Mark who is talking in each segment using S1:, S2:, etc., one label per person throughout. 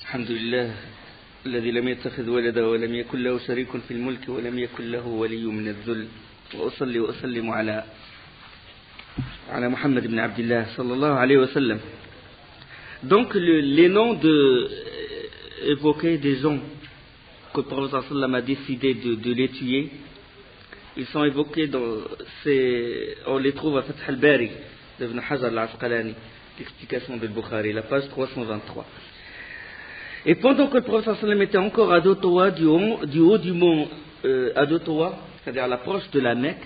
S1: الحمد لله الذي لم يتخذ ولدا ولم يكن له شريك في الملك ولم يكن له ولي من الذل وأصلي وأسلم على محمد بن عبد الله صلى الله عليه وسلم. Donc les noms évoqués des gens que le prophète sallam a décidé de les tuer, ils sont évoqués on les trouve à Fath al-Bari d'Ibn Hajar al-Asqalani, l'explication de Bukhari, la page 323. Et pendant que le prophète sallam était encore à Dotoa, du haut du mont Adotoa, c'est-à-dire à l'approche de la Mecque,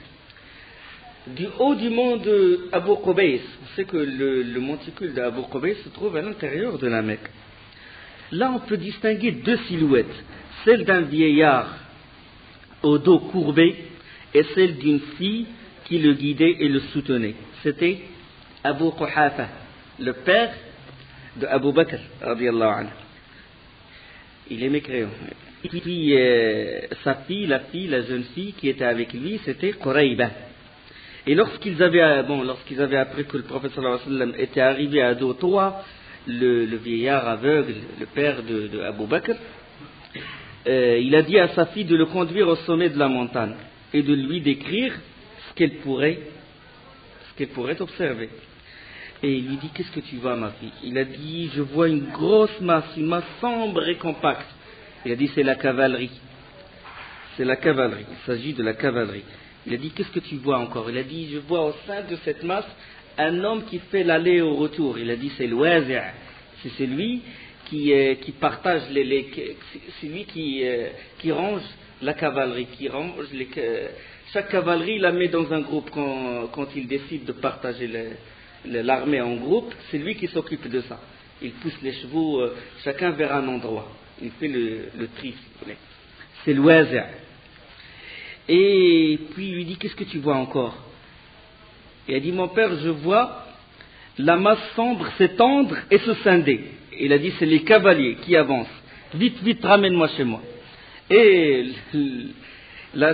S1: du haut du mont de Abu Qubays, on sait que le monticule d'Abu Qubays se trouve à l'intérieur de la Mecque. Là, on peut distinguer deux silhouettes, celle d'un vieillard au dos courbé et celle d'une fille qui le guidait et le soutenait. C'était Abu Quhafa, le père de Abu Bakr, radiyallahu anhu. Il aimait crayon. Et puis sa fille, la jeune fille qui était avec lui, c'était Qurayba. Et lorsqu'ils avaient appris que le prophète sallallahu alayhi wa sallam était arrivé à Dotoa, le vieillard aveugle, le père de Abu Bakr, il a dit à sa fille de le conduire au sommet de la montagne et de lui décrire ce qu'elle pourrait observer. Et il lui dit: qu'est-ce que tu vois, ma fille? Il a dit: je vois une grosse masse, une masse sombre et compacte. Il a dit: c'est la cavalerie. C'est la cavalerie, il s'agit de la cavalerie. Il a dit: qu'est-ce que tu vois encore? Il a dit: je vois au sein de cette masse un homme qui fait l'aller et au retour. Il a dit: c'est l'Wazi', c'est celui qui partage c'est lui qui range la cavalerie, chaque cavalerie la met dans un groupe quand il décide de partager l'armée en groupe, c'est lui qui s'occupe de ça. Il pousse les chevaux chacun vers un endroit. Il fait le tri, si vous voulez. C'est l'Wazi'. Et puis il lui dit: qu'est-ce que tu vois encore? Il a dit: mon père, je vois la masse sombre s'étendre et se scinder. Il a dit: c'est les cavaliers qui avancent. Vite, vite, ramène-moi chez moi. Et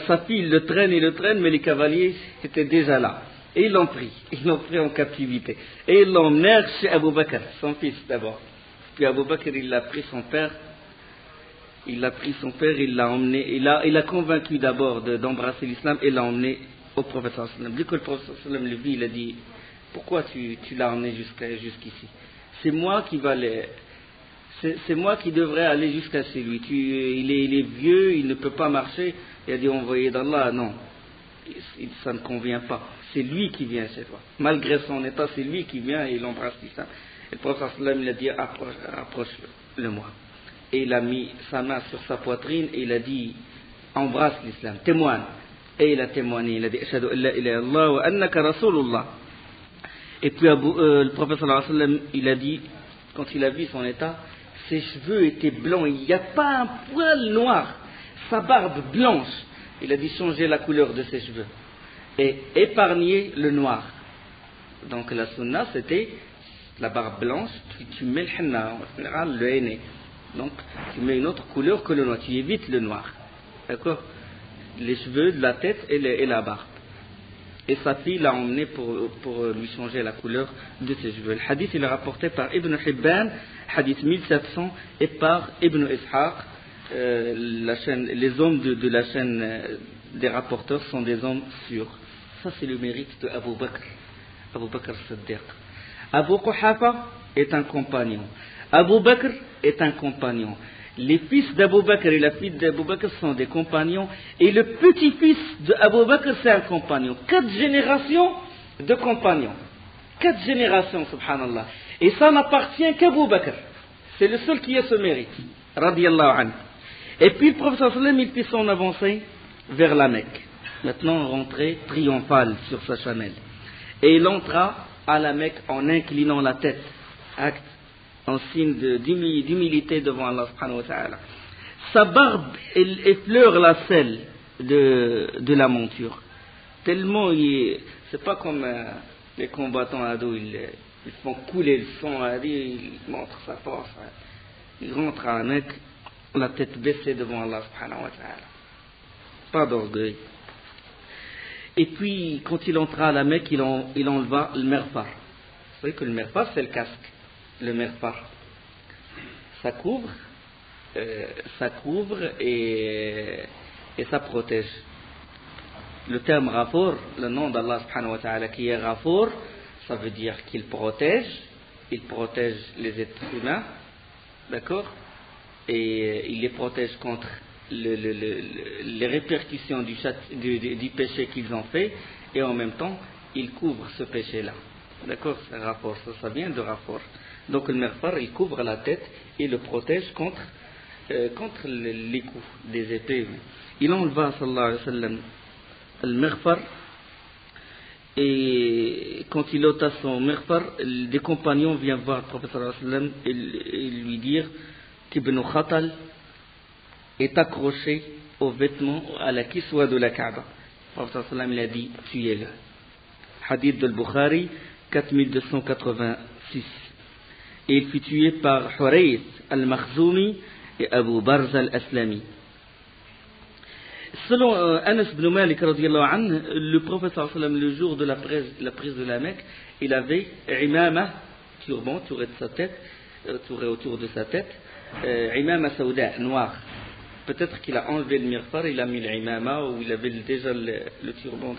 S1: sa fille le traîne, mais les cavaliers étaient déjà là. Et ils l'ont pris en captivité. Et ils l'ont emmené chez Abu Bakr, son fils d'abord. Puis Abu Bakr, il a pris son père, il l'a emmené, il a convaincu d'abord d'embrasser l'islam et l'a emmené au prophète sallallahu alayhi wa sallam. Dès que le prophète sallallahu alayhi wa sallam le vit, il a dit: pourquoi tu l'as emmené jusqu'ici? C'est moi qui devrais aller jusqu'à chez lui. Il est vieux, il ne peut pas marcher. Il a dit: envoyé d'Allah, non, ça ne convient pas. C'est lui qui vient chez toi. Malgré son état, c'est lui qui vient et il embrasse l'islam. Et le prophète sallallahu alayhi wa sallam, il a dit: approche-le moi. Et il a mis sa main sur sa poitrine et il a dit: embrasse l'islam, témoigne. Et il a témoigné, il a dit: ashhadu an la ilaha illallah wa annaka rasulullah. Et puis le prophète sallallahu alayhi wa sallam, il a dit, quand il a vu son état, ses cheveux étaient blancs, il n'y a pas un poil noir, sa barbe blanche. Il a dit: changer la couleur de ses cheveux et épargner le noir. Donc la sunna, c'était la barbe blanche, tu mets le henna, en général le henné. Donc tu mets une autre couleur que le noir, tu évites le noir. D'accord? Les cheveux, de la tête et la barbe. Et sa fille l'a emmené pour lui changer la couleur de ses cheveux. Le hadith, il est rapporté par Ibn Hibban, hadith 1700, et par Ibn Ishaq. Les hommes de la chaîne des rapporteurs sont des hommes sûrs. Ça, c'est le mérite de Abu Bakr Siddiq. Abu Quhafa est un compagnon. Abu Bakr est un compagnon. Les fils d'Abu Bakr et la fille d'Abu Bakr sont des compagnons. Et le petit-fils d'Abu Bakr, c'est un compagnon. 4 générations de compagnons. 4 générations, subhanallah. Et ça n'appartient qu'Abu Bakr. C'est le seul qui a ce mérite. Radiyallahu anhu. Et puis le prophète sallallahu alayhi wa sallam, il fit son avancée vers la Mecque. Maintenant, rentrée triomphale sur sa chamelle. Et il entra à la Mecque en inclinant la tête. Acte en signe d'humilité devant Allah subhanahu wa ta'ala. Sa barbe, elle effleure la selle de la monture. Tellement c'est pas comme les combattants à dos, ils font couler le sang, ils montrent sa force. Il rentre à la Mecque, la tête baissée devant Allah subhanahu wa ta'ala. Pas d'orgueil. Et puis, quand il entra à la Mecque, il enleva le merfar. Vous savez que le merfar, c'est le casque. Le merfar. ça couvre, et ça protège. Le terme Ghafour, le nom d'Allah subhanahu wa ta'ala qui est Ghafour, ça veut dire qu'il protège, il protège les êtres humains, d'accord, et il les protège contre les répercussions du péché qu'ils ont fait, et en même temps, il couvre ce péché-là. D'accord, c'est Ghafour, ça vient de Ghafour. Donc le Maghfar, il couvre la tête et le protège contre les coups des épées. Il enleva, sallallahu alayhi wa sallam, le Maghfar, et quand il ôta son Maghfar, des compagnons viennent voir le prophète sallallahu alayhi wa sallam et lui dire qu'Ibn Khatal est accroché aux vêtements à la kiswa de la Kaaba. Le prophète sallallahu alayhi wa sallam, il a dit tuez-le. Hadith de Bukhari 4286. Et il fut tué par Hurayth al-Makhzoumi et Abu Barz al-Aslami. Selon Anas ibn Malik radiyallahu anhu, le prophète sallallahu alayhi wa sallam, le jour de la prise de la Mecque, il avait imama, turban, touré autour de sa tête, imama sauda, noir. Peut-être qu'il a enlevé le mirfar, il a mis l'imama, ou il avait déjà le turban.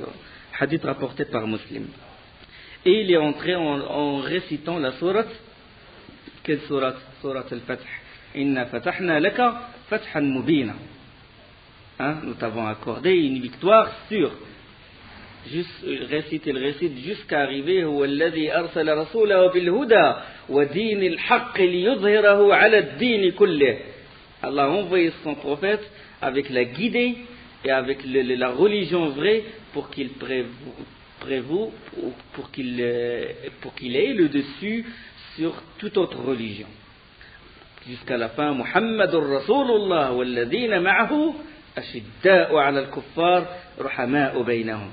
S1: Hadith rapporté par Muslim. Et il est entré en récitant la sourate. Quelle sourate? Sourate al-Fath. Inna fatahna laka fathan mubina. Nous t'avons accordé une victoire sûre. Juste récite jusqu'à arriver هو الذي أرسل رسوله بالهدى ودين الحق ليظهره على الدين كله. Allah a envoyé son prophète avec la guidée et avec la religion vraie pour qu'il prévoit, pour qu'il ait le dessus sur toute autre religion. Jusqu'à la fin, Muhammadur Rasulullah walladhina ma'ahu ashidda'u 'ala al-kuffar ruhama'u baynahum.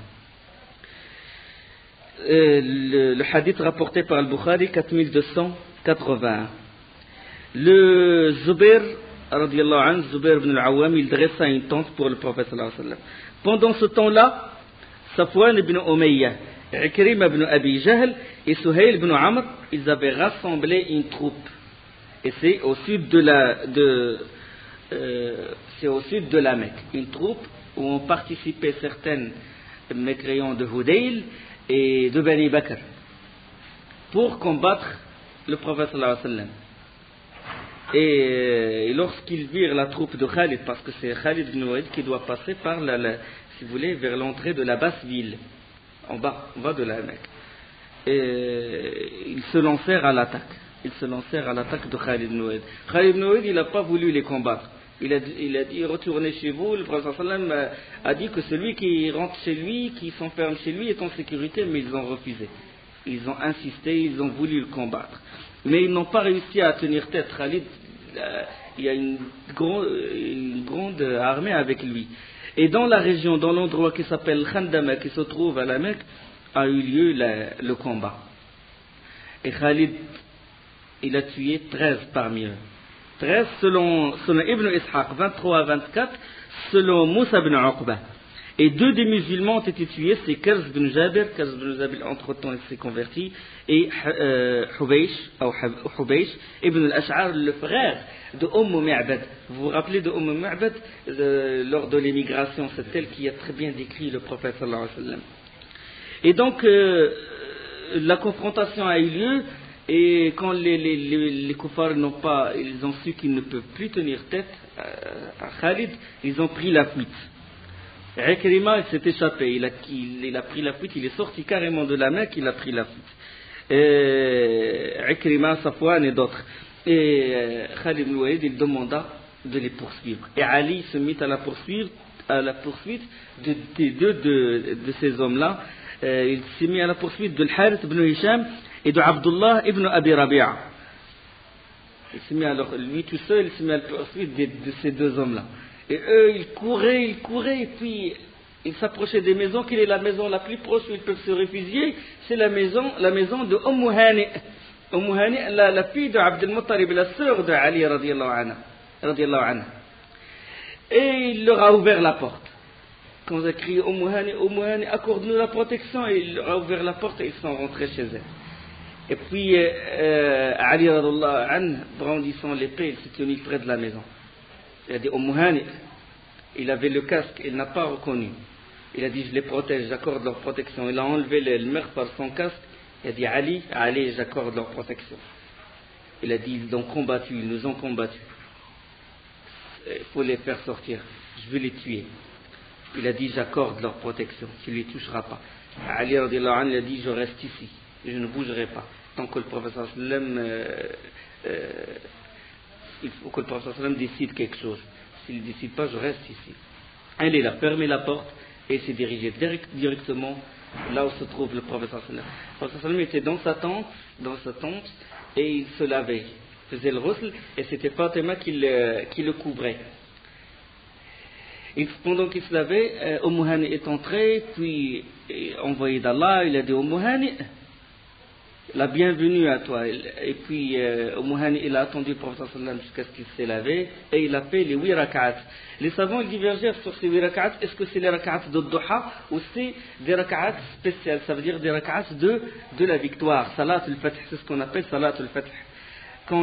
S1: Le hadith rapporté par al-Bukhari 4281. Le Zubair radiyallahu anhu, Zubair ibn al-Awwam, il dressa une tente pour le prophète sallallahu alayhi wa sallam. Pendant ce temps-là, Safwan ibn Umayyah, Ikrima ibn Abi Jahl et Suhayl ibn Amr, ils avaient rassemblé une troupe. Et c'est au sud de la Mecque, une troupe où ont participé certaines mécréants de Hudayl et de Bani Bakr pour combattre le prophète sallallahu alayhi wa sallam. Et lorsqu'ils virent la troupe de Khalid, parce que c'est Khalid ibn Walid qui doit passer par si vous voulez, vers l'entrée de la basse ville, en bas de la Mecque, et ils se lancèrent à l'attaque. De Khalid ibn Walid. Khalid ibn Walid, il n'a pas voulu les combattre. Il a dit retournez chez vous. Le prophète sallallahu alayhi wa sallam a dit que celui qui rentre chez lui, qui s'enferme chez lui, est en sécurité, mais ils ont refusé. Ils ont insisté, ils ont voulu le combattre. Mais ils n'ont pas réussi à tenir tête. Khalid, il y a une grande armée avec lui. Et dans la région, dans l'endroit qui s'appelle Khandama, qui se trouve à la Mecque, a eu lieu le combat. Et Khalid, il a tué 13 parmi eux. 13 selon Ibn Ishaq, 23 à 24, selon Moussa ibn Uqba. Et 2 des musulmans ont été tués, c'est Karz ibn Jabir, entre-temps il s'est converti, et Hubaysh ibn al-Ash'ar, le frère de Ma'bad. Vous vous rappelez de Ma'bad lors de l'émigration, c'est elle qui a très bien décrit le prophète sallallahu alayhi wa sallam. Et donc la confrontation a eu lieu, et quand les kuffars ils ont su qu'ils ne peuvent plus tenir tête à Khalid, ils ont pris la fuite. Ikrima, il s'est échappé, il a pris la fuite, il est sorti carrément de la Mecque, il a pris la fuite. Ikrima, Safwan et d'autres. Et Khalid ibn Walid, il demanda de les poursuivre. Et Ali se mit à la poursuite de ces hommes-là. Il s'est mis à la poursuite de Al-Harith ibn Hisham et de Abdullah ibn Abi Rabi'a. Lui tout seul, il s'est mis à la poursuite de ces deux hommes-là. Et eux, ils couraient, et puis ils s'approchaient des maisons. Quelle est la maison la plus proche où ils peuvent se réfugier? C'est la maison de Hani. Hani, la fille de Abd al-Muttalib, la sœur de Ali radiyallahu anha. Et il leur a ouvert la porte. Quand ils ont crié Hani, accorde-nous la protection, et il leur a ouvert la porte et ils sont rentrés chez elle. Et puis Ali radhiyallahu anhu, brandissant l'épée, il s'est tenu près de la maison. Il a dit Hani, il avait le casque, il n'a pas reconnu. Il a dit je les protège, j'accorde leur protection. Il a enlevé le meurtre par son casque. Il a dit Ali, j'accorde leur protection. Il a dit ils ont combattu, ils nous ont combattus. Il faut les faire sortir, je vais les tuer. Il a dit j'accorde leur protection, tu ne les toucheras pas. Ali radhiyallahu anhu, il a dit je reste ici, je ne bougerai pas. Tant que le professeur sallam, il faut que le professeur sallam décide quelque chose. S'il ne décide pas, je reste ici. Il a fermé la porte et s'est dirigé directement là où se trouve le professeur sallam. Le professeur sallam était dans sa tente, et il se lavait, faisait le ghusl, et c'était Fatima qui le couvrait. Et pendant qu'il se lavait, Hani est entré, puis envoyé d'Allah, il a dit Hani, la bienvenue à toi. Et puis Hani, il a attendu le professeur sallam jusqu'à ce qu'il s'est lavé, et il a fait les 8 rak'at. Les savants ils divergèrent sur ces 8 rak'at. Est-ce que c'est les rak'at de Duha ou c'est des rak'at spéciales, ça veut dire des rak'at de la victoire. Salat al-Fath, c'est ce qu'on appelle Salat al-Fath. Quand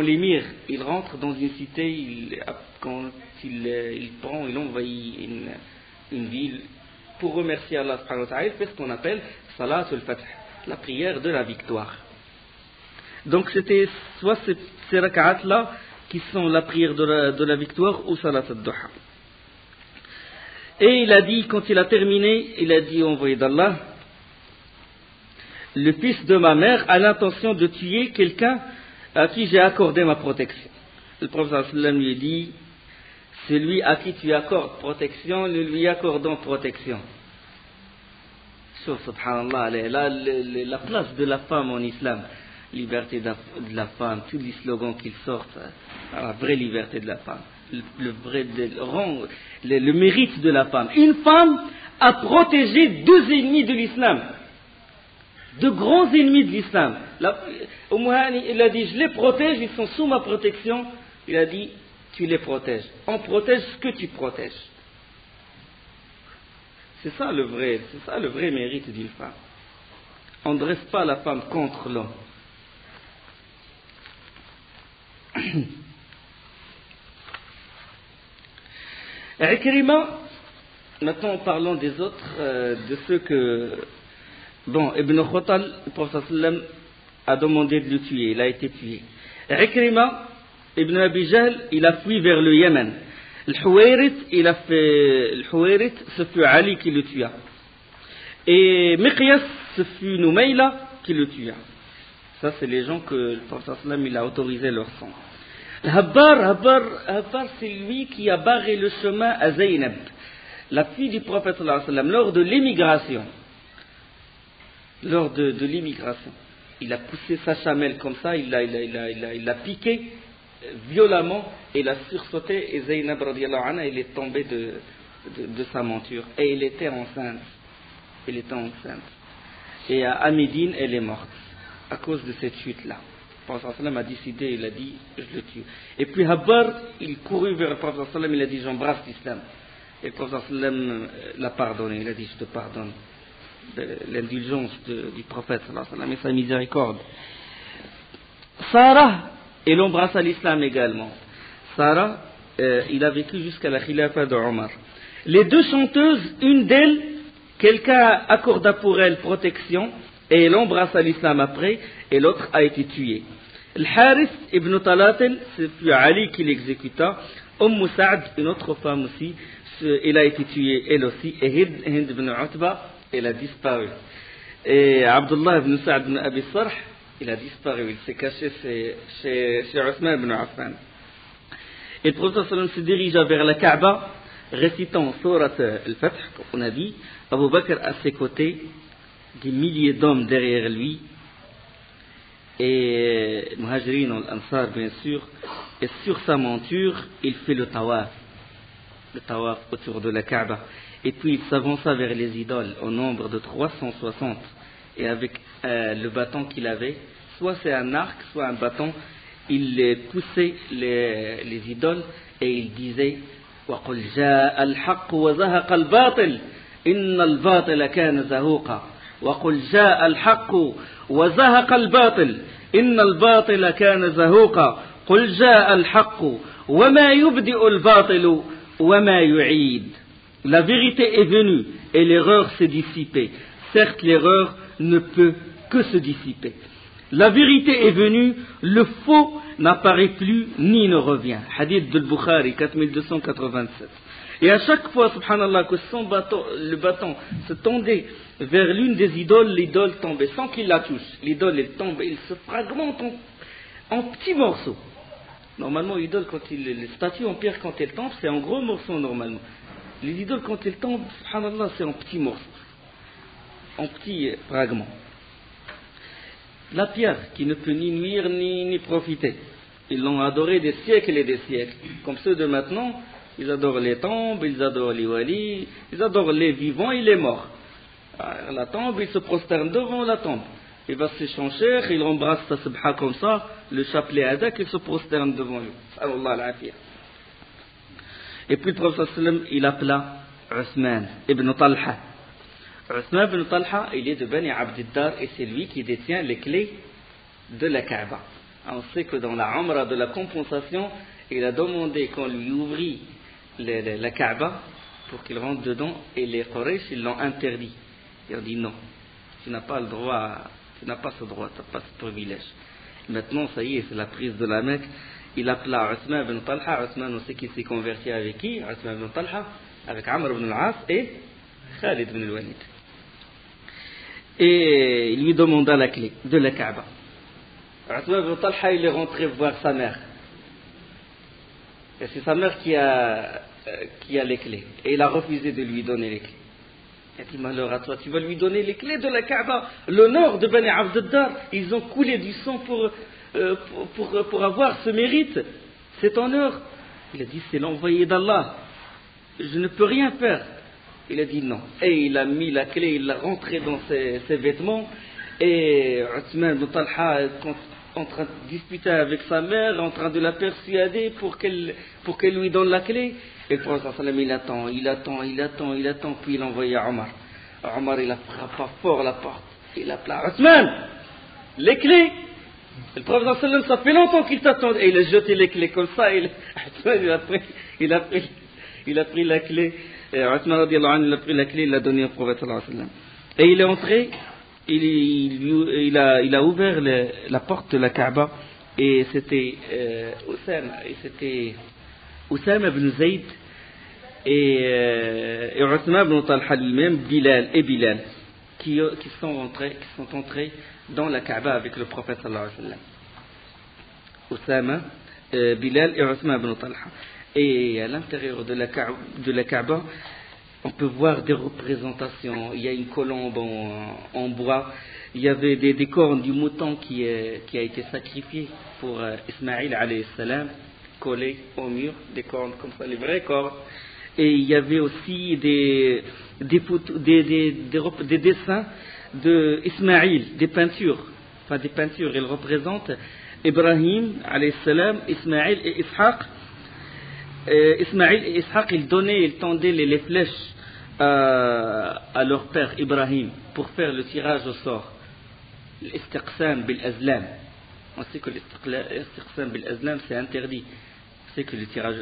S1: l'émir il rentre dans une cité, il envahit une ville pour remercier Allah subhanahu wa ta'ala, il fait ce qu'on appelle Salat al-Fath, la prière de la victoire. Donc c'était soit ces rak'at là qui sont la prière de la victoire ou Salat al-Duha. Et il a dit, quand il a terminé, il a dit envoyé d'Allah, le fils de ma mère a l'intention de tuer quelqu'un à qui j'ai accordé ma protection. Le prophète sallam lui dit, celui à qui tu accordes protection, nous lui accordons protection. Subhanallah, la place de la femme en islam, liberté de la femme, tous les slogans qu'ils sortent, la vraie liberté de la femme, le mérite de la femme. Une femme a protégé 2 ennemis de l'islam. 2 grands ennemis de l'islam. Hani, il a dit, je les protège, ils sont sous ma protection. Il a dit, tu les protèges. On protège ce que tu protèges. C'est ça le vrai mérite d'une femme. On ne dresse pas la femme contre l'homme. Ikrima, maintenant parlons des autres, de ceux que... Bon, Ibn Khotal, le prophète sallam a demandé de le tuer, il a été tué. Ikrima, Ibn Abi Jahl, il a fui vers le Yémen. Le Huwairit, ce fut Ali qui le tua. Et Miqyas, ce fut Noumaïla qui le tua. Ça, c'est les gens que le prophète sallam il a autorisé leur sang. Habbar, c'est lui qui a barré le chemin à Zaynab, la fille du prophète sallam, lors de l'émigration. Lors de l'immigration, il a poussé sa chamelle comme ça, il l'a piqué violemment et il a sursauté, et Zaynab radhiyallahu anha, elle est tombée de sa monture et elle était enceinte. Et à Médine, elle est morte à cause de cette chute-là. Le prophète sallam a décidé, il a dit, je le tue. Et puis Habbar, il courut vers le prophète sallam, il a dit, j'embrasse l'islam. Et le prophète sallam l'a pardonné, il a dit, je te pardonne. L'indulgence du prophète et sa miséricorde. Sarah, elle embrassa l'islam également. Sarah, il a vécu jusqu'à la khilafa de Omar. Les 2 chanteuses, une d'elles, quelqu'un accorda pour elle protection et elle embrassa l'islam après, et l'autre a été tuée. Le Harith ibn Talatel, c'est Ali qui l'exécuta. Sa'd, une autre femme aussi, elle a été tuée elle aussi. Et Hind ibn Utba, elle a disparu. Et Abdullah ibn Sa'd ibn Abi Sarh, il a disparu, il s'est caché chez Othman ibn Affan. Et le prophète sallam se dirigea vers la Kaaba, récitant Surat al-Fath, comme on a dit, Abu Bakr à ses côtés, des milliers d'hommes derrière lui, et Muhajirin al-Ansar bien sûr, et sur sa monture, il fait le tawaf autour de la Kaaba. Et puis il s'avança vers les idoles au nombre de 360. Et avec le bâton qu'il avait, soit c'est un arc, soit un bâton, il poussait les idoles et il disait وَقُلْ جَاءَ الْحَقُّ وَزَهَقَ الْبَاطِلِ إِنَّ الْبَاطِلَ كَانَ زَهُوقًا وقل جاء الحق وزهق الباطل إن الباطل كان زهوقا قل جاء الحق وما يبدئ الباطل وما يعيد. La vérité est venue et l'erreur s'est dissipée. Certes, l'erreur ne peut que se dissiper. La vérité est venue, le faux n'apparaît plus ni ne revient. Hadith de Bukhari 4287. Et à chaque fois, subhanallah, que le bâton se tendait vers l'une des idoles, l'idole tombait sans qu'il la touche. L'idole, elle tombe, il se fragmente en petits morceaux. Normalement, l'idole, les statues en pierre, quand elles tombent, c'est en gros morceaux normalement. Les idoles, quand elles tombent, subhanallah, c'est en petits morceaux, en petits fragments. La pierre qui ne peut ni nuire ni profiter. Ils l'ont adoré des siècles et des siècles. Comme ceux de maintenant, ils adorent les tombes, ils adorent les walis, ils adorent les vivants et les morts. La tombe, ils se prosternent devant la tombe. Il va s'échanger, il embrasse sa subha comme ça, le chapelet adak, il se prosterne devant lui. Sallallahu alayhi wa. Et puis le prophète sallam, il appela Uthman ibn Talha. Uthman ibn Talha, il est de Bani Abdiddar et c'est lui qui détient les clés de la Kaaba. On sait que dans la Umrah de la compensation, il a demandé qu'on lui ouvrit la Kaaba pour qu'il rentre dedans et les Quraysh, ils l'ont interdit. Ils ont dit non, tu n'as pas le droit, tu n'as pas ce droit, tu n'as pas ce privilège. Maintenant, ça y est, c'est la prise de la Mecque. Il appela Uthman ibn Talha. Uthman, on sait qu'il s'est converti avec qui? Uthman ibn Talha, avec Amr ibn al-As et Khalid ibn al-Walid. Et il lui demanda la clé de la Kaaba. Uthman ibn Talha, il est rentré voir sa mère. Et c'est sa mère qui a les clés. Et il a refusé de lui donner les clés. Il a dit, malheur à toi, tu vas lui donner les clés de la Kaaba. L'honneur de Bani Abdiddar, ils ont coulé du sang pour avoir ce mérite, cet honneur. Il a dit, c'est l'envoyé d'Allah. Je ne peux rien faire. Il a dit non. Et il a mis la clé, il l'a rentré dans ses vêtements. Et Uthman ibn Talha est en train de discuter avec sa mère, en train de la persuader pour qu'elle lui donne la clé. Et le prophète sallam, il attend, puis il a envoyé Omar. Omar, il a frappé fort la porte. Il a appelé Uthman, les clés. Le prophète sallam, ça fait longtemps qu'il t'attend. Et il a jeté les clés comme ça. Uthman, il a pris la clé. Et Uthman radiallahu anhu, il a pris la clé, il l'a donnée au prophète sallallahu alayhi wa sallam. Et il est entré, il a ouvert la porte de la Kaaba. Et c'était Oussama ibn Zayd et Uthman ibn Talha lui-même, Bilal qui sont entrés dans la Kaaba avec le prophète sallallahu alayhi wa sallam. Oussama, Bilal et Uthman ibn Talha. Et à l'intérieur de la Kaaba, on peut voir des représentations. Il y a une colombe en bois. Il y avait des cornes du mouton qui a été sacrifié pour Ismaïl alayhi salam, collé au mur, des cornes comme ça, les vraies cornes. Et il y avait aussi des dessins de Ismaïl, des peintures. Ils représentent Ibrahim alayhi salam, Ismaïl et Ishaq. Ismaïl et Ishaq, ils tendaient les flèches à leur père Ibrahim pour faire le tirage au sort. L'istiqsam bil-azlam. On sait que l'istiqsam bil-azlam, c'est interdit. On sait que le tirage,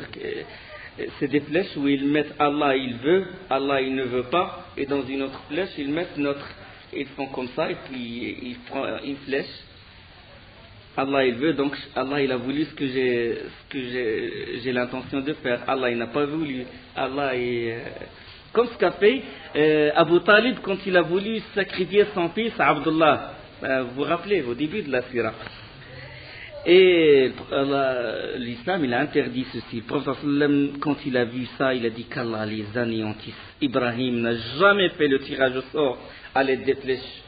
S1: c'est des flèches où ils mettent Allah il veut, Allah il ne veut pas, et dans une autre flèche ils mettent ils font comme ça, et puis ils prennent une flèche. Allah il veut, donc Allah il a voulu ce que j'ai l'intention de faire. Allah il n'a pas voulu. Allah comme ce qu'a fait Abu Talib quand il a voulu sacrifier son fils Abdullah. Vous vous rappelez au début de la Sira. Et l'islam il a interdit ceci. Le prophète sallam, quand il a vu ça, il a dit qu'Allah les anéantisse. Ibrahim n'a jamais fait le tirage au sort à l'aide des flèches.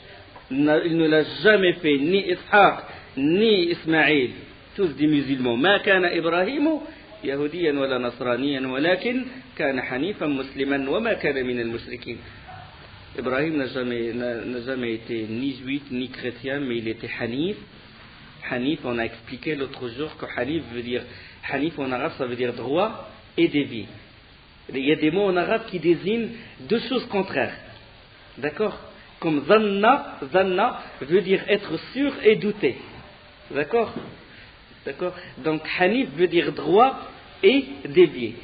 S1: Il ne l'a jamais fait, ni Ishaq ni Ismaïl, tous des musulmans. Ma kana Ibrahimu yahudiyan wala nasraniyan walakin kana hanifan musliman wa ma kana min al-mushrikin. Ibrahim n'a jamais été ni juif ni chrétien, mais il était hanif. Hanif, on a expliqué l'autre jour que hanif veut dire, hanif en arabe ça veut dire droit et dévié. Il y a des mots en arabe qui désignent deux choses contraires. D'accord? Comme zanna, zanna veut dire être sûr et douter. D'accord? D'accord? Donc hanif veut dire droit et dévié.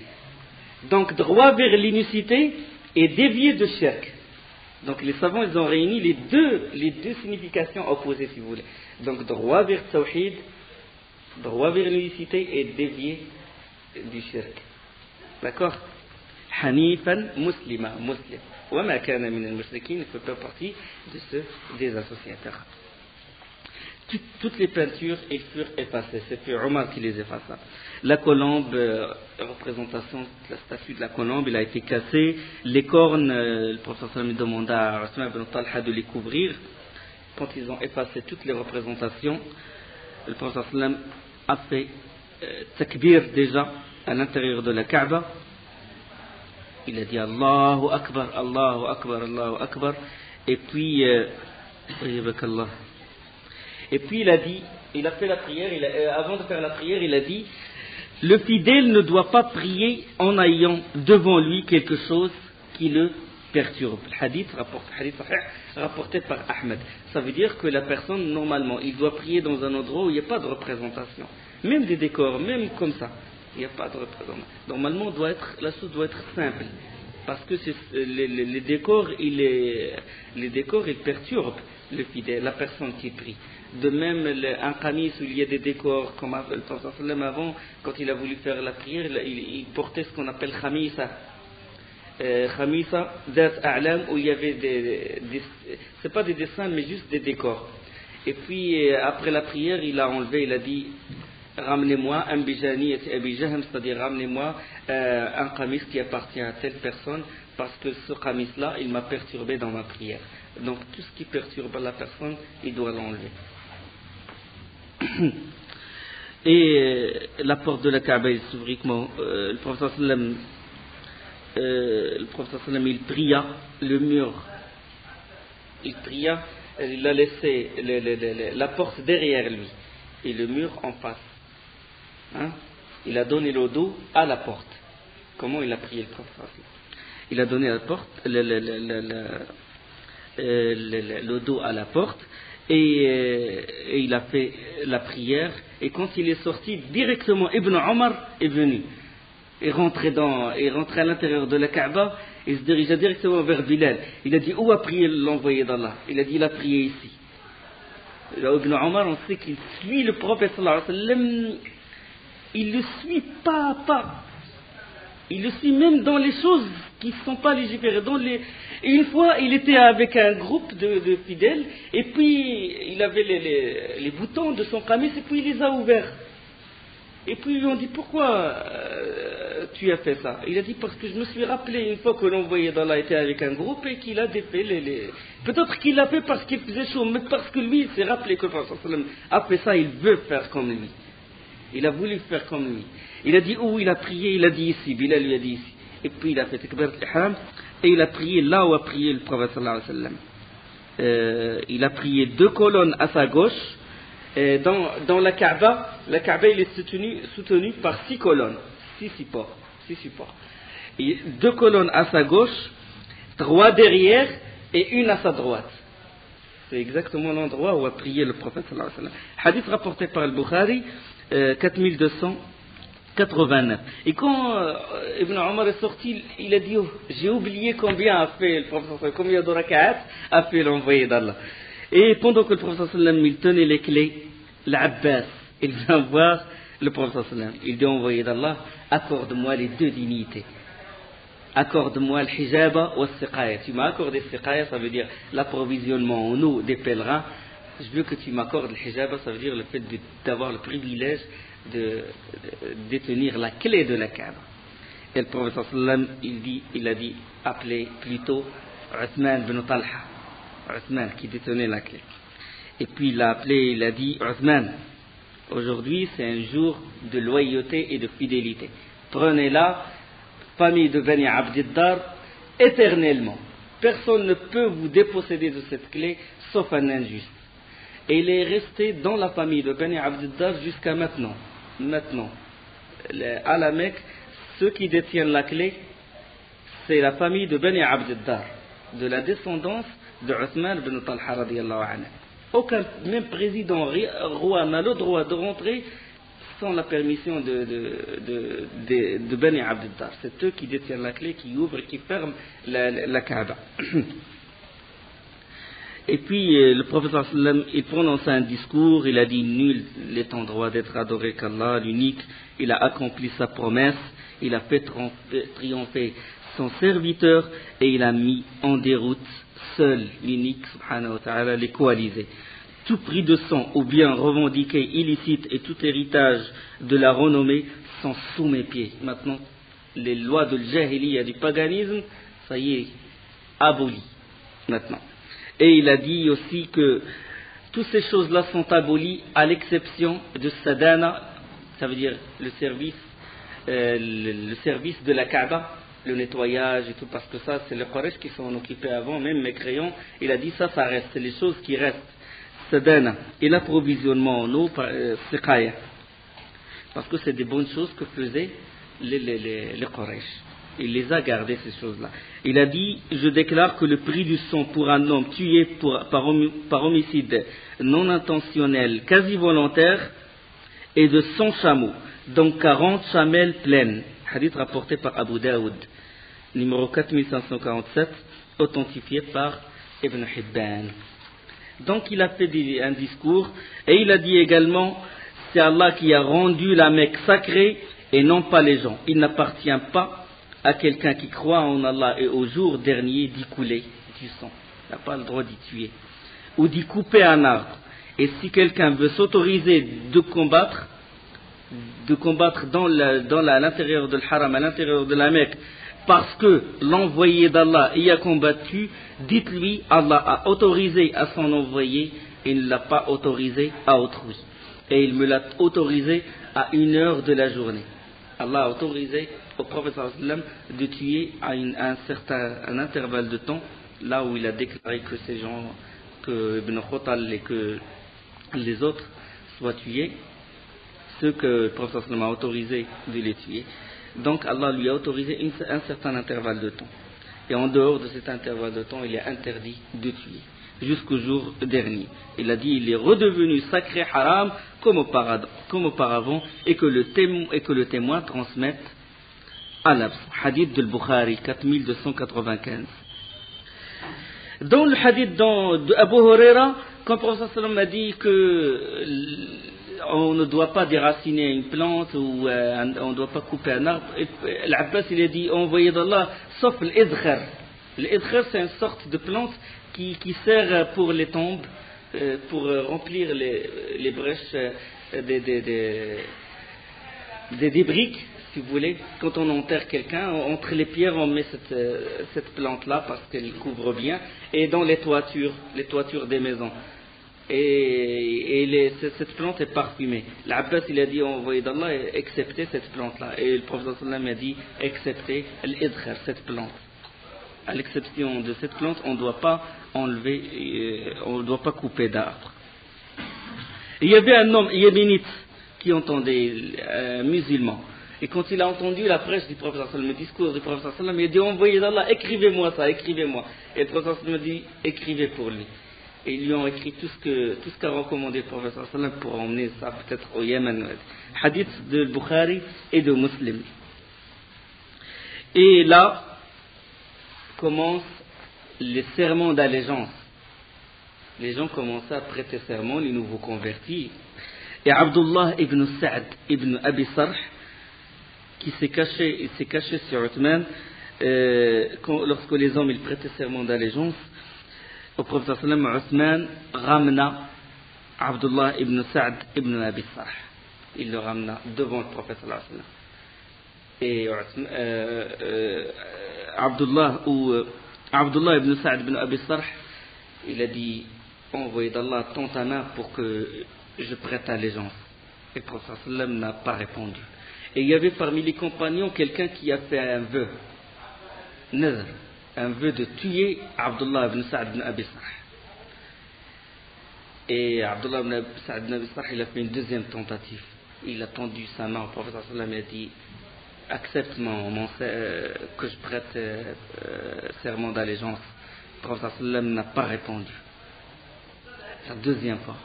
S1: Donc droit vers l'inucité et dévié de shirk. Donc les savants ils ont réuni les deux significations opposées si vous voulez. Donc droit vers tawhid, droit vers l'unicité et dévié du shirk. D'accord? Hanifan muslima, muslim. Wa ma kana min al-mushrikin, ne fait pas partie de ceux des associateurs. Toutes les peintures elles furent effacées. C'est fait Omar qui les effaça. La colombe, représentation de la statue de la colombe, il a été cassée. Les cornes, le professeur Sallam demanda à Uthman ibn Talha de les couvrir. Quand ils ont effacé toutes les représentations, le professeur Sallam a fait takbir déjà à l'intérieur de la Kaaba. Il a dit Allahu Akbar, Allahu Akbar, Allahu Akbar. Et puis, il a dit, il a fait la prière, avant de faire la prière, il a dit le fidèle ne doit pas prier en ayant devant lui quelque chose qui le perturbe. Le hadith rapporté par Ahmed. Ça veut dire que la personne, normalement, il doit prier dans un endroit où il n'y a pas de représentation. Même des décors, même comme ça. Il n'y a pas de représentation. Normalement, la chose doit être simple. Parce que les décors, ils perturbent le fidèle, la personne qui prie. De même, un qamis où il y a des décors, comme le Prophète avant, quand il a voulu faire la prière, il portait ce qu'on appelle khamisa. Khamisa, dat a'lam, où il y avait c'est pas des dessins, mais juste des décors. Et puis, après la prière, il a enlevé, il a dit ramenez-moi un bijani et abijahm, c'est-à-dire ramenez-moi un qamis qui appartient à telle personne, parce que ce qamis-là, il m'a perturbé dans ma prière. Donc, tout ce qui perturbe la personne, il doit l'enlever. Et la porte de la Kaaba il s'ouvrit comment le prophète sallam il pria le mur, il pria, il a laissé la porte derrière lui et le mur en face, hein? Il a donné le dos à la porte. Comment il a prié le prophète? Il a donné la porte le dos à la porte. Et il a fait la prière. Et quand il est sorti, directement, Ibn Omar est venu. Il rentrait à l'intérieur de la Kaaba. Il se dirigea directement vers Bilal. Il a dit où a prié l'envoyé d'Allah? Il a dit il a prié ici. Ibn Omar, on sait qu'il suit le prophète sallallahu alayhi wa sallam. Il le suit pas à pas. Il le suit même dans les choses qui ne sont pas légiférées. Et une fois, il était avec un groupe de fidèles, et puis il avait les boutons de son qamis, et puis il les a ouverts. Et puis ils lui ont dit pourquoi tu as fait ça? Il a dit parce que je me suis rappelé une fois que l'envoyé d'Allah était avec un groupe et qu'il a défait Peut-être qu'il l'a fait parce qu'il faisait chaud, mais parce que lui il s'est rappelé que le prophète a fait ça, il veut faire comme lui. Il a voulu faire comme lui. Il a dit où il a prié, il a dit ici, Bilal lui a dit ici. Et puis il a fait takbir al-ihram et il a prié là où a prié le prophète sallallahu alayhi wa sallam. Il a prié 2 colonnes à sa gauche. Dans la Kaaba il est soutenu par 6 colonnes, 6 supports. Et 2 colonnes à sa gauche, 3 derrière et une à sa droite. C'est exactement l'endroit où a prié le prophète sallallahu alayhi wa sallam. Hadith rapporté par le Bukhari, 4289. Et quand Ibn Omar est sorti, il a dit j'ai oublié combien a fait le prophète, combien de rak'at a fait l'envoyé d'Allah. Et pendant que le prophète il tenait les clés, l'Abbas, il vient voir le prophète, il dit envoyé d'Allah, accorde-moi les 2 dignités. Accorde-moi le hijaba ou le siqaya. Tu m'as accordé le siqaya, ça veut dire l'approvisionnement en eau des pèlerins. Je veux que tu m'accordes le hijaba, ça veut dire le fait d'avoir le privilège de détenir la clé de la Kaaba. Et le prophète il a dit appelez plutôt Uthman ibn Talha, Uthman qui détenait la clé. Et puis il a appelé, il a dit Uthman, aujourd'hui c'est un jour de loyauté et de fidélité. Prenez-la, famille de Bani Abdiddar, éternellement. Personne ne peut vous déposséder de cette clé sauf un injuste. Et il est resté dans la famille de Bani Abdiddar jusqu'à maintenant. Maintenant, à la Mecque, ceux qui détiennent la clé, c'est la famille de Bani Abdiddar, de la descendance de Othman ibn Talha radiallahu anhu. Aucun, même président, roi n'a le droit de rentrer sans la permission de Bani Abd-Dar. C'est eux qui détiennent la clé, qui ouvrent et qui ferment la Kaaba. Et puis le prophète sallam, il prononce un discours, il a dit nul n'est en droit d'être adoré qu'Allah, l'unique, il a accompli sa promesse, il a fait triompher son serviteur et il a mis en déroute seul, l'unique, subhanahu wa ta'ala, les coalisés. Tout prix de sang ou bien revendiqué illicite et tout héritage de la renommée sont sous mes pieds. Maintenant, les lois de l'jahiliya, du paganisme, ça y est, abolies maintenant. Et il a dit aussi que toutes ces choses-là sont abolies à l'exception de Sadana, ça veut dire le service de la Kaaba, le nettoyage et tout, parce que ça, c'est les Quraysh qui s'en occupaient avant, même mes crayons, il a dit ça reste, c'est les choses qui restent. Sadana et l'approvisionnement en eau, siqaya, parce que c'est des bonnes choses que faisaient les Quraysh. Il les a gardées, ces choses-là. Il a dit, je déclare que le prix du sang pour un homme tué par homicide non intentionnel, quasi volontaire, est de 100 chameaux, donc 40 chamelles pleines. Hadith rapporté par Abu Daoud, numéro 4547, authentifié par Ibn Hibban. Donc il a fait un discours, et il a dit également, c'est Allah qui a rendu la Mecque sacrée, et non pas les gens. Il n'appartient pas à quelqu'un qui croit en Allah et au jour dernier d'y couler du sang. Il n'a pas le droit d'y tuer. Ou d'y couper un arbre. Et si quelqu'un veut s'autoriser de combattre dans l'intérieur de l'haram, à l'intérieur de la Mecque, parce que l'envoyé d'Allah y a combattu, dites-lui, Allah a autorisé à son envoyé, et il ne l'a pas autorisé à autrui. Et il me l'a autorisé à 1 heure de la journée. Allah a autorisé au prophète sallam de tuer à un intervalle de temps, là où il a déclaré que ces gens, que Ibn Khotal et que les autres soient tués, ceux que le prophète sallam a autorisé de les tuer. Donc Allah lui a autorisé un certain intervalle de temps. Et en dehors de cet intervalle de temps, il est interdit de tuer, jusqu'au jour dernier. Il a dit, il est redevenu sacré haram comme auparavant, et que le témoin transmette à l'abs. Hadith de Bukhari 4295. Dans le hadith de Abu Huraira, quand le prophète sallam a dit que on ne doit pas déraciner une plante ou on ne doit pas couper un arbre, l'Abbas il a dit, envoyé d'Allah, sauf l'idkhar. L'idkhar, c'est une sorte de plante qui sert pour les tombes, pour remplir les brèches des briques, si vous voulez. Quand on enterre quelqu'un, entre les pierres, on met cette plante-là parce qu'elle couvre bien, et dans les toitures des maisons. Et cette plante est parfumée. L'Abbas il a dit, envoyé d'Allah, excepté cette plante-là. Et le prophète sallam a dit, excepté l'idkhar, cette plante. À l'exception de cette plante, on ne doit pas enlever, on ne doit pas couper d'arbre. Il y avait un homme yéménite qui entendait, musulman. Et quand il a entendu la prêche du prophète sallam, le discours du prophète sallam, il a dit, envoyé d'Allah, écrivez-moi ça, écrivez-moi. Et le prophète sallam a dit, écrivez pour lui. Et ils lui ont écrit tout ce qu'a recommandé le prophète sallam pour emmener ça peut-être au Yémen. Hadith de Bukhari et de Muslim. Et là commencent les serments d'allégeance. Les gens commençaient à prêter serment, les nouveaux convertis. Et Abdullah ibn Sa'd ibn Abi Sarh, qui s'est caché sur Uthman, lorsque les hommes ils prêtaient serment d'allégeance, au prophète sallam, Uthman ramena Abdullah ibn Sa'd ibn Abi Sarh. Il le ramena devant le prophète sallam. Et Abdullah ibn Sa'd ibn Abi Sarh, il a dit, envoyé d'Allah, tends ta main pour que je prête allégeance. Et le prophète sallam n'a pas répondu. Et il y avait parmi les compagnons quelqu'un qui a fait un vœu, un vœu de tuer Abdullah ibn Sa'd ibn Abi Sarh. Et Abdullah ibn Sa'd ibn Abi Sarh, il a fait une deuxième tentative. Il a tendu sa main au prophète sallam et a dit, accepte que je prête serment d'allégeance. Le prophète sallam n'a pas répondu. La deuxième fois,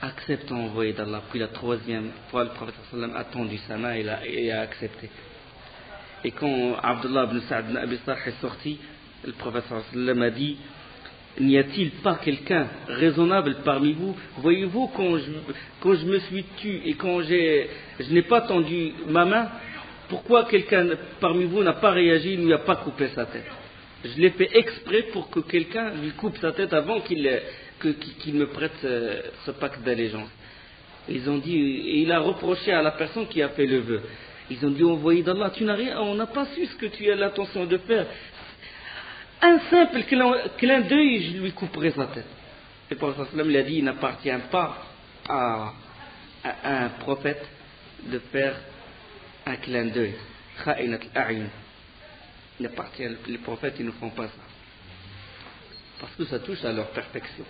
S1: accepte envoyé d'Allah. Puis la troisième fois, le prophète sallam a tendu sa main et a accepté. Et quand Abdullah ibn Sa'd ibn Abi Sarh est sorti, le prophète sallam a dit: n'y a-t-il pas quelqu'un raisonnable parmi vous? Voyez-vous, quand je me suis tu et quand je n'ai pas tendu ma main, pourquoi quelqu'un parmi vous n'a pas réagi, ne lui a pas coupé sa tête? Je l'ai fait exprès pour que quelqu'un lui coupe sa tête avant qu'il me prête ce pacte d'allégeance. Ils ont dit, et il a reproché à la personne qui a fait le vœu. Ils ont dit: envoyé d'Allah, on n'a pas su ce que tu as l'intention de faire. Un simple clin d'œil, je lui couperai sa tête. Et le prophète il a dit: il n'appartient pas à un prophète de faire un clin d'œil. Les prophètes, ils ne font pas ça. Parce que ça touche à leur perfection.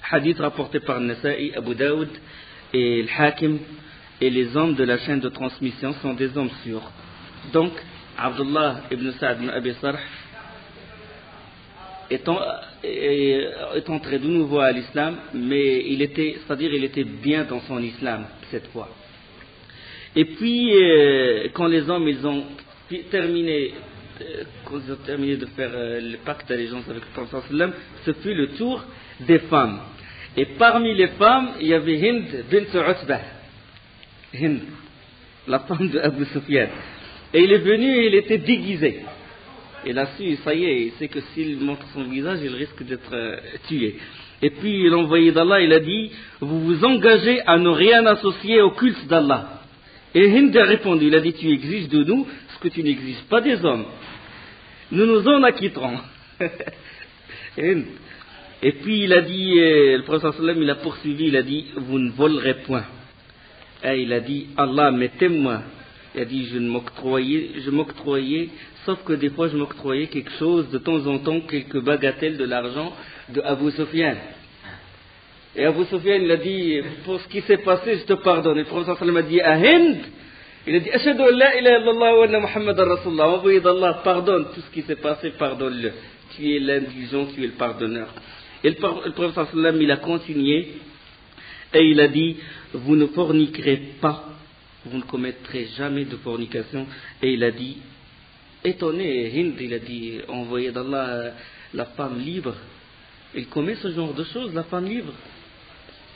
S1: Hadith rapporté par Nasa'i, Abu Daoud et le Hakim, et les hommes de la chaîne de transmission sont des hommes sûrs. Donc, Abdullah ibn Sa'd ibn Abi Sarh est entré de nouveau à l'islam, mais il était bien dans son islam cette fois. Et puis, quand les hommes ils ont terminé de faire le pacte d'allégeance avec le prophète sallam, ce fut le tour des femmes. Et parmi les femmes, il y avait Hind bint Utbah, Hind, la femme de Abu Sufyan. Et il est venu et il était déguisé. Il a su, ça y est, il sait que s'il montre son visage, il risque d'être tué. Et puis l'envoyé d'Allah, il a dit: vous vous engagez à ne rien associer au culte d'Allah. Et Hind a répondu, il a dit: tu exiges de nous ce que tu n'exiges pas des hommes. Nous nous en acquitterons. Et puis il a dit, le prophète sallam, il a poursuivi, il a dit: vous ne volerez point. Et il a dit: Allah m'est témoin. Il a dit: je m'octroyais, sauf que des fois je m'octroyais quelque chose, de temps en temps, quelques bagatelles de l'argent de Abu Sufyan. Et Abu Sufyan, il a dit: pour ce qui s'est passé, je te pardonne. Et le prophète sallam a dit à Hind, il a dit: Ashhadu an la ilaha illallah wa anna Muhammadan Rasulullah. Envoyé d'Allah, pardonne tout ce qui s'est passé, pardonne-le. Tu es l'indulgent, tu es le pardonneur. Et le prophète sallam, il a continué et il a dit: vous ne forniquerez pas, vous ne commettrez jamais de fornication. Et il a dit, étonné, Hind, il a dit: envoyé d'Allah, la femme libre, elle commet ce genre de choses, la femme libre?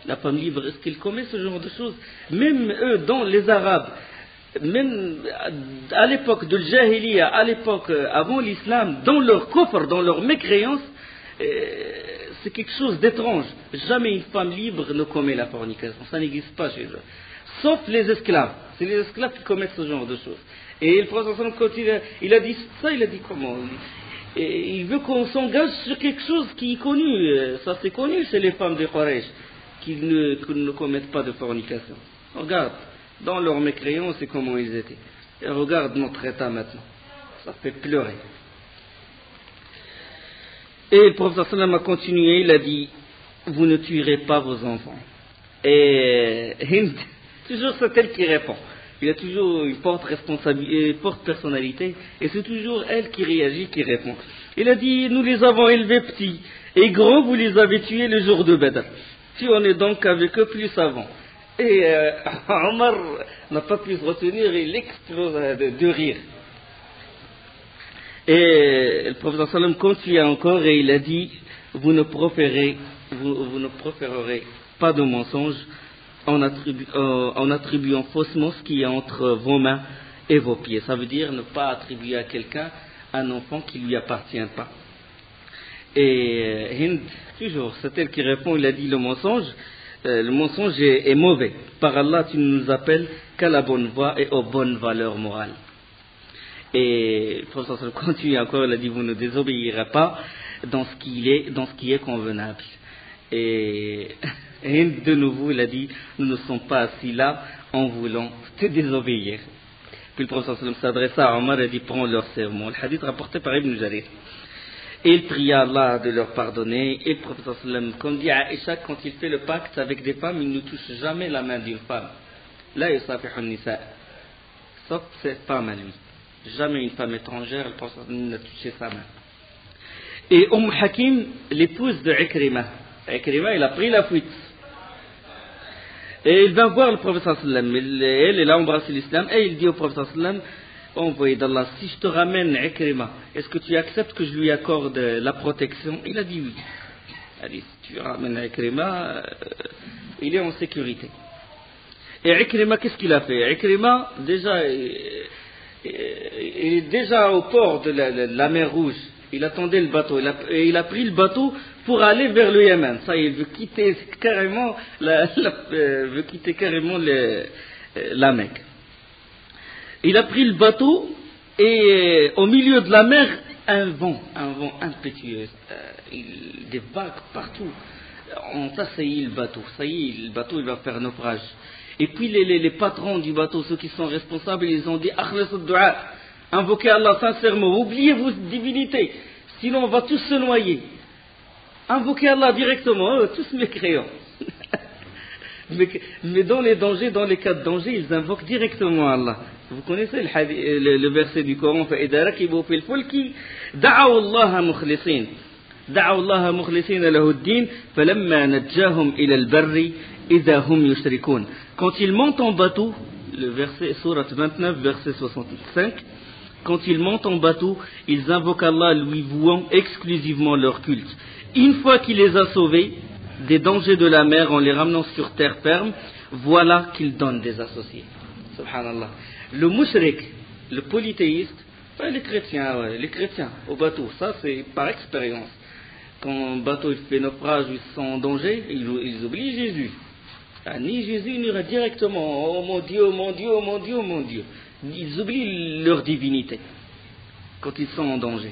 S1: La femme libre, est-ce qu'elle commet ce genre de choses? Même eux, dans les Arabes, même à l'époque de l'Jahiliya, à l'époque avant l'islam, dans leur kufr, dans leur mécréance, c'est quelque chose d'étrange. Jamais une femme libre ne commet la fornication, ça n'existe pas chez eux. Sauf les esclaves, c'est les esclaves qui commettent ce genre de choses. Et le prophète, quand il a dit ça, il a dit comment? Et il veut qu'on s'engage sur quelque chose qui est connu, ça c'est connu chez les femmes de Quraysh, qui ne commettent pas de fornication. Regarde, dans leur mécréance, c'est comment ils étaient. Et regarde notre état maintenant, ça fait pleurer. Et le prophète sallam a continué, il a dit: vous ne tuerez pas vos enfants. Et Hind, toujours c'est elle qui répond. Il a toujours une forte responsabilité, forte personnalité, et c'est toujours elle qui réagit, qui répond. Il a dit: nous les avons élevés petits, et grands vous les avez tués le jour de Badr. Si on est donc avec eux plus avant. Et Omar n'a pas pu se retenir, il explose de rire. Et le prophète sallam continue encore et il a dit: vous ne proférerez pas de mensonge en attribuant faussement ce qui est entre vos mains et vos pieds. Ça veut dire ne pas attribuer à quelqu'un un enfant qui ne lui appartient pas. Et Hind, toujours, c'est elle qui répond, il a dit: le mensonge est mauvais. Par Allah, tu ne nous appelles qu'à la bonne voie et aux bonnes valeurs morales. Et le professeur continue encore, il a dit: vous ne désobéirez pas dans ce qui est convenable. Et de nouveau, il a dit: nous ne sommes pas assis là en voulant te désobéir. Puis le professeur s'adressa à Omar et dit: prends leur serment. Le hadith rapporté par Ibn Jarir. Et il pria Allah de leur pardonner. Et le prophète sallam, comme dit Aïcha, quand il fait le pacte avec des femmes, il ne touche jamais la main d'une femme. Là, yusafihu nisa, sauf cette femme à lui. Jamais une femme étrangère, le prophète n'a touché sa main. Et Hakim, l'épouse de Ikrima. Ikrima, il a pris la fuite. Et il va voir le prophète sallam. Elle a embrassé l'islam et il dit au prophète sallam, envoyé d'Allah, si je te ramène Ikrima, est-ce que tu acceptes que je lui accorde la protection? Il a dit oui. Il a dit, si tu ramènes Ikrima, il est en sécurité. Et Ikrima, qu'est-ce qu'il a fait? Ikrima, déjà, il est déjà au port de la mer Rouge. Il attendait le bateau. Il a pris le bateau pour aller vers le Yémen. Ça, il veut quitter carrément la Mecque. Il a pris le bateau et au milieu de la mer, un vent impétueux, des vagues partout. On assaillit le bateau. Ça y est, le bateau il va faire naufrage. Et puis les patrons du bateau, ceux qui sont responsables, ils ont dit Akhlas ad-du'a, invoquez Allah sincèrement, oubliez vos divinités, sinon on va tous se noyer. Invoquez Allah directement, tous mécréants. Mais dans les dangers, dans les cas de danger, ils invoquent directement Allah. Vous connaissez le verset du Coran, فَإِذَا رَكِبُوا فِي الْفُلْكِ دَعَوُا اللَّهَ مُخْلِصِينَ دعوا الله مخلصين له الدين فلما نجاهم إلى البر إذا هم يشركون. Quand ils montent en bateau, le verset Sourate 29, verset 65, quand ils montent en bateau, ils invoquent Allah lui vouant exclusivement leur culte. Une fois qu'il les a sauvés des dangers de la mer en les ramenant sur terre ferme, voilà qu'ils donnent des associés. Subhanallah. Le mushrik, le polythéiste, les chrétiens au bateau, ça c'est par expérience. Quand un bateau il fait naufrage ou ils sont en danger, ils oublient Jésus. Ni Jésus n'ira directement, oh mon Dieu, oh mon Dieu, oh mon Dieu, oh mon Dieu. Ils oublient leur divinité quand ils sont en danger.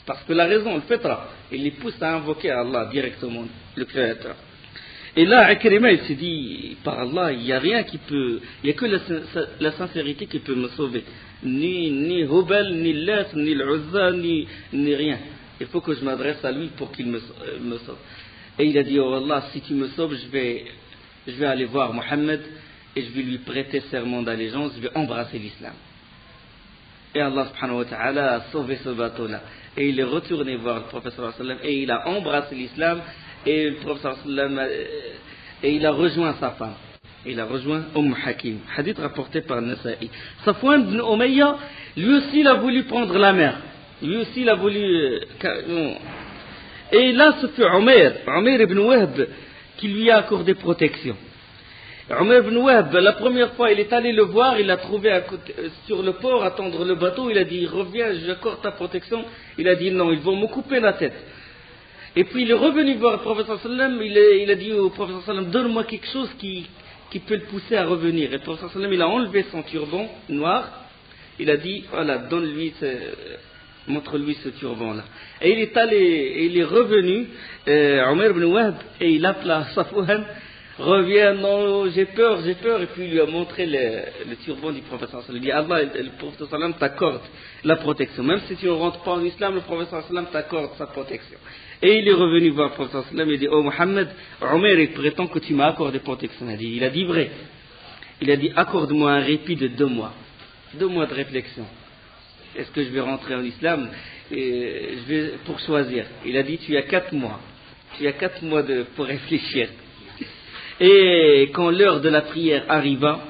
S1: Parce que la raison, le fitra, il les pousse à invoquer Allah directement, le Créateur. Et là, Ikrima, il s'est dit, par Allah, il n'y a rien qui peut, il n'y a que la sincérité qui peut me sauver. Ni Hubal, ni Lat, ni l'Uzza, ni rien. Il faut que je m'adresse à lui pour qu'il me sauve. Et il a dit, oh Allah, si tu me sauves, je vais aller voir Mohammed et je vais lui prêter serment d'allégeance, je vais embrasser l'islam. Et Allah subhanahu wa ta'ala a sauvé ce bateau-là. Et il est retourné voir le prophète sallallahu alayhi wa sallam et il a embrassé l'islam et le prophète sallallahu alayhi wa sallam et il a rejoint sa femme. Il a rejoint Hakim. Hadith rapporté par Nasa'i. Safwan ibn Umayya, lui aussi il a voulu prendre la mer. Lui aussi il a voulu... Et là ce fut Umayr ibn Wahb qui lui a accordé protection. Umayr ibn Wahb, la première fois il est allé le voir, il l'a trouvé sur le port, attendre le bateau, il a dit reviens, j'accorde ta protection. Il a dit non, ils vont me couper la tête. Et puis il est revenu voir le prophète sallallahu alayhi wa sallam, il a dit au prophète sallallahu alayhi wa sallam, donne-moi quelque chose qui peut le pousser à revenir. Et le prophète sallallahu alayhi wa sallam, il a enlevé son turban noir, il a dit voilà, donne-lui montre-lui ce turban-là. Et il est allé, et il est revenu, Umayr ibn Wahb, et il appela Safwan, reviens, non, j'ai peur, et puis il lui a montré le turban du prophète sallallahu alayhi wa sallam. Il dit, Allah, le prophète sallallahu alayhi wa sallam t'accorde la protection. Même si tu ne rentres pas en islam, le prophète sallallahu alayhi wa sallam t'accorde sa protection. Et il est revenu voir le prophète sallallahu alayhi wa sallam, il dit, oh Mohammed, Umayr, il prétend que tu m'as accordé protection. Il a dit vrai. Il a dit, accorde-moi un répit de 2 mois. 2 mois de réflexion. Est-ce que je vais rentrer en islam pour choisir? Il a dit, tu as 4 mois. Tu as 4 mois pour réfléchir. Et quand l'heure de la prière arriva,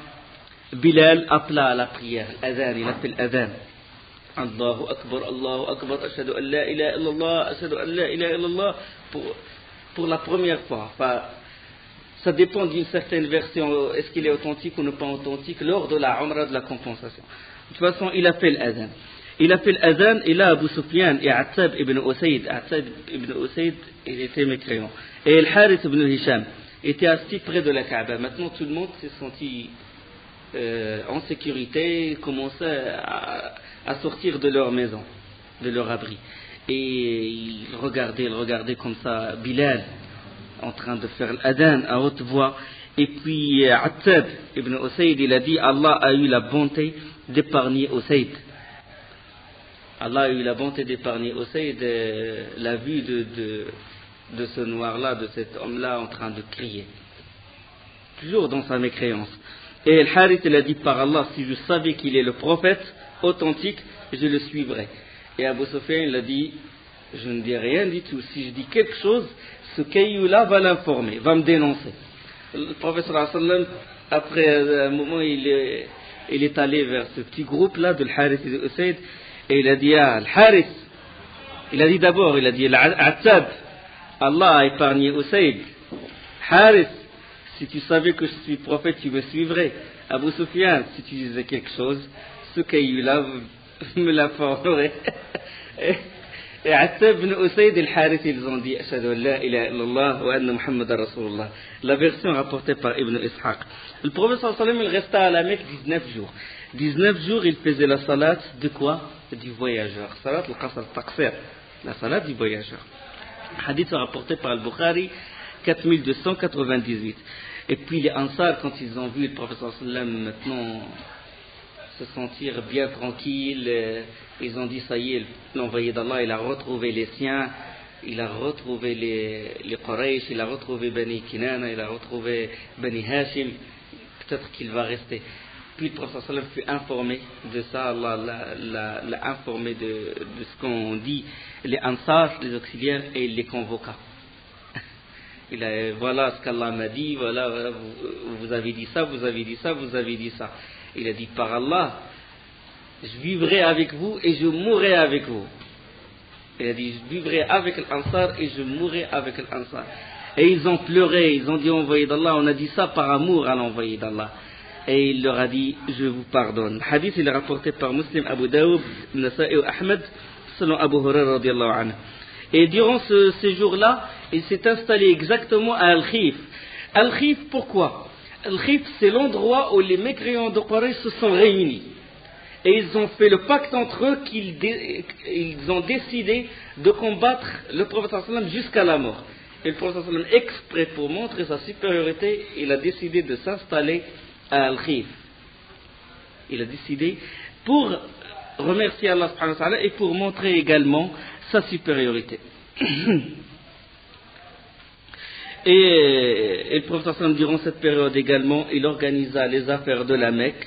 S1: Bilal appela à la prière, l'adhan, il appelle l'adhan. Allahu Akbar, ashhadu an la ilaha illallah, ashhadu an la ilaha illallah, pour la première fois. Enfin, ça dépend d'une certaine version, est-ce qu'il est authentique ou pas authentique, lors de la umrah de la compensation. De toute façon, il a fait l'adhan. Et là, Abu Sufyan et Attab ibn Usayd, il était mécréant. Et Al-Harith ibn Hisham était assis près de la Kaaba. Maintenant, tout le monde s'est senti en sécurité, commençait à sortir de leur maison, de leur abri. Et ils regardaient comme ça Bilal en train de faire l'adhan à haute voix. Et puis Attab ibn Usayd, il a dit, Allah a eu la bonté d'épargner Usayd. Allah a eu la bonté d'épargner Usayd la vue de ce noir-là, de cet homme-là en train de crier. Toujours dans sa mécréance. Et Al-Harith, il a dit, par Allah, si je savais qu'il est le prophète authentique, je le suivrais. Et Abu Sufyan, il a dit, Je ne dis rien du tout. Si je dis quelque chose, ce caillou-là va l'informer, va me dénoncer. Le prophète sallallahu alayhi wa sallam, après un moment, il est allé vers ce petit groupe-là de l'Harith et de Usayd, et il a dit à l'Harith, il a dit d'abord, il a dit l'Attad, Allah a épargné Usayd. Harith, si tu savais que je suis prophète, tu me suivrais. Abu Sufyan, si tu disais quelque chose, ce caillou-là me l'informerait. Et Attab ibn Usayd et al-Harith, ils ont dit Ashhadu an la ilaha illallah wa anna Muhammadan Rasulullah. La version rapportée par Ibn Ishaq. Le prophète sallallahu alayhi wa sallam, il resta à la Mecque 19 jours. 19 jours, il faisait la salat de quoi? Du voyageur. Salat al-Qasr al-Taqsir. La salat du voyageur. Hadith rapporté par Al-Bukhari, 4298. Et puis les Ansar, quand ils ont vu le prophète sallallahu alayhi wa sallam maintenant se sentir bien tranquille, ils ont dit ça y est, l'envoyé d'Allah, il a retrouvé les siens, il a retrouvé les Quraysh, il a retrouvé Bani Kinana, il a retrouvé Bani Hashim, peut-être qu'il va rester. Puis le prophète sallallahu alayhi wa sallam fut informé de ça, Allah l'a informé de ce qu'on dit, les Ansar, les auxiliaires, et il les convoqua. Voilà ce qu'Allah m'a dit, voilà, vous avez dit ça, vous avez dit ça, vous avez dit ça. Il a dit, par Allah, je vivrai avec vous et je mourrai avec vous. Il a dit, je vivrai avec l'Ansar et je mourrai avec l'Ansar. Et ils ont pleuré, ils ont dit, envoyé d'Allah, on a dit ça par amour à l'envoyé d'Allah. Et il leur a dit, je vous pardonne. Le hadith, il est rapporté par Muslim, Abu Daoud, Nasa'i et Ahmed, selon Abu Hurairah radiallahu anhu. Et durant ces jours-là, il s'est installé exactement à Al-Khif. Al-Khif, pourquoi? Al-Khif, c'est l'endroit où les mécréants de Quraysh se sont réunis. Et ils ont fait le pacte entre eux qu'ils ont décidé de combattre le prophète sallallahu alayhi wa sallam jusqu'à la mort. Et le prophète sallallahu alayhi wa sallam, exprès pour montrer sa supériorité, il a décidé de s'installer à Al-Khif. Il a décidé pour remercier Allah subhanahu wa ta'ala et pour montrer également sa supériorité. Et le prophète sallallahu alayhi wa sallam, durant cette période également, il organisa les affaires de la Mecque.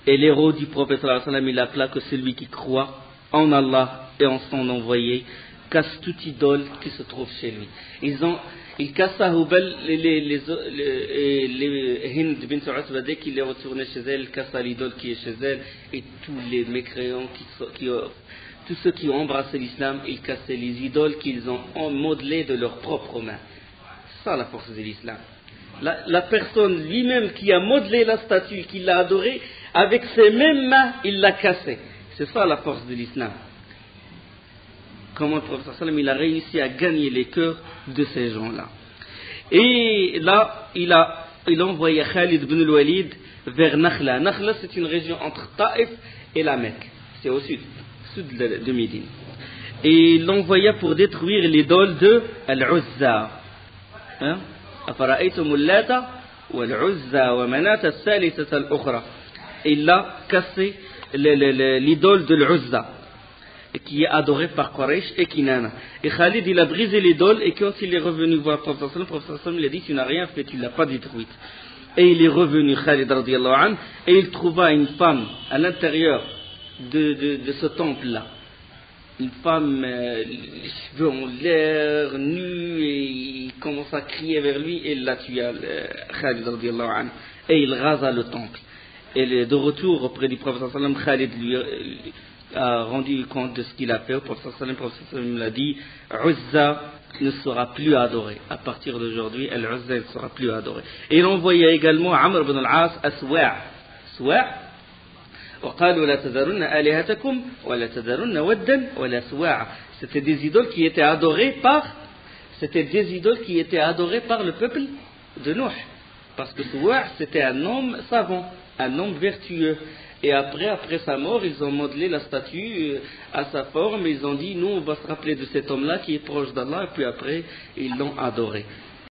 S1: Et l'héros du prophète sallallahu alayhi wa sallam, il appela que celui qui croit en Allah et en son envoyé casse toute idole qui se trouve chez lui. Il cassa Hubal, les Hind bin Utba, dès qu'il est retourné chez elle, il cassa l'idole qui est chez elle, et tous les mécréants, tous ceux qui ont embrassé l'islam, ils cassaient les idoles qu'ils ont modelées de leurs propres mains. C'est ça la force de l'islam. La personne lui-même qui a modelé la statue, qui l'a adorée, avec ses mêmes mains, il l'a cassée. C'est ça la force de l'islam. Comment le prophète sallallahu alayhi wa sallam, il a réussi à gagner les cœurs de ces gens-là. Et là, il a envoyé Khalid ibn al-Walid vers Nakhla. Nakhla, c'est une région entre Taïf et la Mecque. C'est au sud de Médine. Et il l'envoya pour détruire l'idole de Al-Uzza. أفرأيتم اللات والعزى ومناة الثالثة الأخرى. Il a cassé l'idole de l'Uzza, qui est adorée par Quraysh et Kinana. Et Khalid, il a brisé l'idole, et quand il est revenu voir le prophète sallam, il a dit, tu n'as rien fait, tu ne l'as pas détruite. Et il est revenu, Khalid radiallahu anhu, et il trouva une femme à l'intérieur de ce temple-là. Une femme, les cheveux en l'air, nue, et il commence à crier vers lui, et il la tua, Khalid radiallahu anhu, et il rasa le temple. Et de retour auprès du prophète sallam, Khalid lui a rendu compte de ce qu'il a fait. Le prophète sallam l'a dit, Uzza ne sera plus adoré. À partir d'aujourd'hui, Al-Uzza ne sera plus adoré. Et il envoya également Amr ibn al-As à Suwa'. وقالوا لا تذرن آلهتكم ولا تذرن ودا ولا سواع. C'était des idoles qui étaient adorées par le peuple de Nuh. Parce que Suwa' c'était un homme savant, un homme vertueux. Et après sa mort, ils ont modelé la statue à sa forme, et ils ont dit, nous on va se rappeler de cet homme-là qui est proche d'Allah, et puis après, ils l'ont adoré.